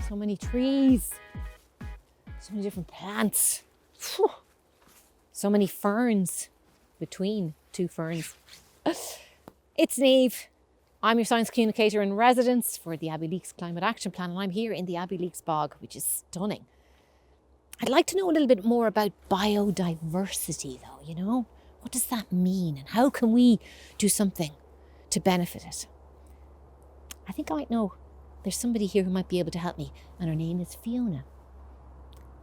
So many trees, so many different plants, Phew. So many ferns between two ferns. It's Niamh. I'm your science communicator in residence for the Abbeyleix Climate Action Plan, and I'm here in the Abbeyleix Bog, which is stunning. I'd like to know a little bit more about biodiversity though, you know? What does that mean and how can we do something to benefit it? I think I might know. There's somebody here who might be able to help me, and her name is Fiona.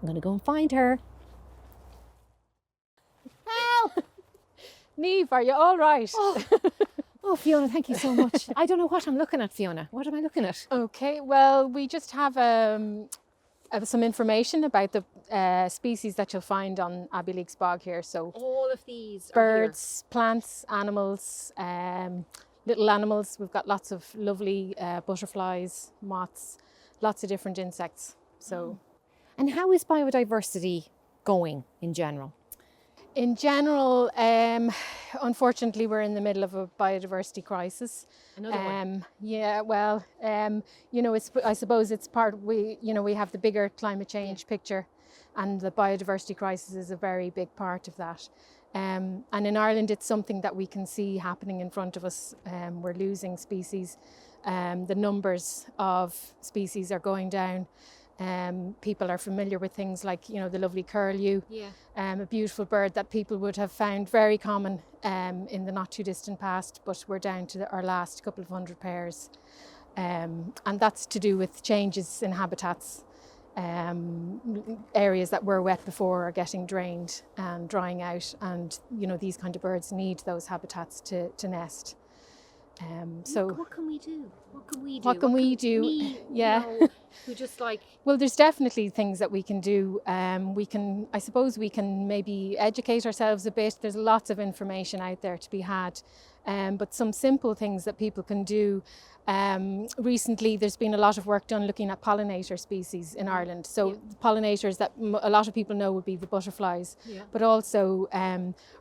I'm going to go and find her. Help! Niamh, are you all right? Oh, Fiona, thank you so much. I don't know what I'm looking at, Fiona. What am I looking at? Okay, well, we just have some information about the species that you'll find on Abbeyleix Bog here. So All of these birds, plants, animals, little animals. We've got lots of lovely butterflies, moths, lots of different insects. So, And how is biodiversity going in general? in general, unfortunately, we're in the middle of a biodiversity crisis. Another one. Yeah, well, you know, I suppose it's we have the bigger climate change picture, and the biodiversity crisis is a very big part of that. And in Ireland, it's something that we can see happening in front of us. We're losing species. The numbers of species are going down. People are familiar with things like, you know, the lovely curlew, a beautiful bird that people would have found very common in the not too distant past, but we're down to our last couple of hundred pairs. And that's to do with changes in habitats. Areas that were wet before are getting drained and drying out, and you know, these kind of birds need those habitats to nest. So what can we do? What can we do? What can we do? We, Yeah. you know, who just like... Well, there's definitely things that we can do. I suppose we can maybe educate ourselves a bit. There's lots of information out there to be had. But some simple things that people can do. Recently, there's been a lot of work done looking at pollinator species in Ireland. So the pollinators that a lot of people know would be the butterflies, but also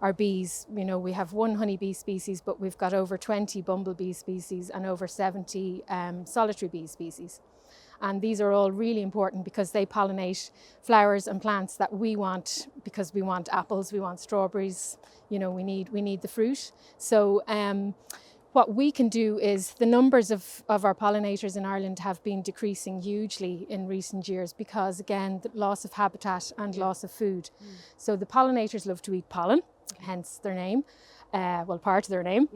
our bees. You know, we have one honeybee species, but we've got over 20 bumblebee species and over 70 solitary bee species. And these are all really important because they pollinate flowers and plants that we want, because we want apples, we want strawberries, you know, we need the fruit. So what we can do is, the numbers of our pollinators in Ireland have been decreasing hugely in recent years because, again, the loss of habitat and loss of food. So the pollinators love to eat pollen, hence their name. Well, part of their name.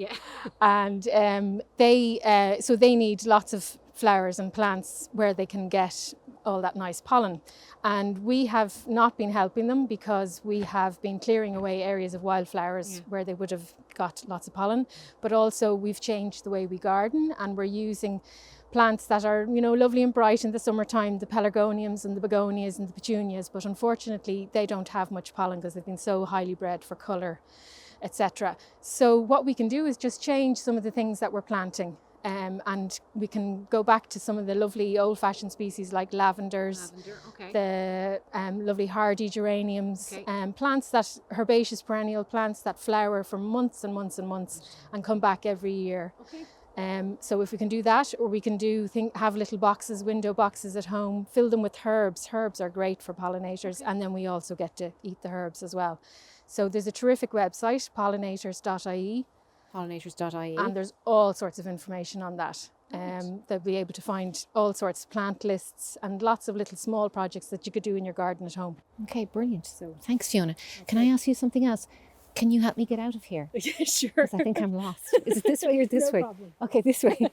And so they need lots of flowers and plants where they can get all that nice pollen. And we have not been helping them because we have been clearing away areas of wildflowers where they would have got lots of pollen. But also we've changed the way we garden, and we're using plants that are, you know, lovely and bright in the summertime, the pelargoniums and the begonias and the petunias, but unfortunately they don't have much pollen because they've been so highly bred for colour, etc. So what we can do is just change some of the things that we're planting. And we can go back to some of the lovely old-fashioned species like lavenders, the lovely hardy geraniums, plants that, herbaceous perennial plants that flower for months and months and months and come back every year. So if we can do that, or we can have little boxes, window boxes at home, fill them with herbs. Herbs are great for pollinators, and then we also get to eat the herbs as well. So there's a terrific website, pollinators.ie. Pollinators.ie. And there's all sorts of information on that. They'll be able to find all sorts of plant lists and lots of little small projects that you could do in your garden at home. Okay, brilliant. So thanks, Fiona. Can I ask you something else? Can you help me get out of here? Yeah, sure. Because I think I'm lost. Is it this way or this way? problem. Okay, this way.